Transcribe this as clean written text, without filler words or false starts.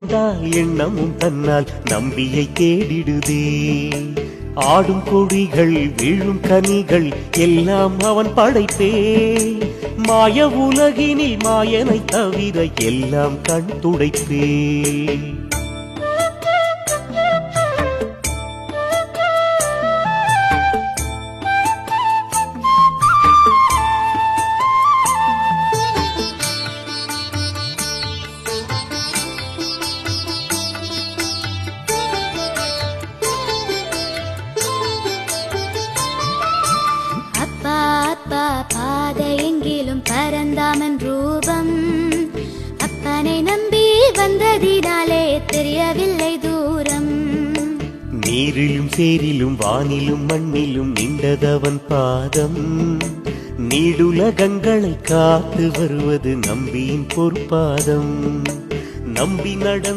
எண்ணமும் தன்னால் நம்பியை தேடிடுதே. ஆடும் கொடிகள் வீழும் கனிகள் எல்லாம் அவன் படைப்பே. மாய உலகினில் மாயனை தவிர எல்லாம் கண் துடைப்பே. பாதையெங்கிலும் பரந்தாமன் ரூபம் அப்பனை நம்பி வந்ததினாலே தெரியவில்லை தூரம். நீரிலும் சேரிலும் வானிலும் மண்ணிலும் நின்றதவன் பாதம். நீடுலகங்களை காத்து வருவது நம்பியின் பொற்பாதம். நம்பி நட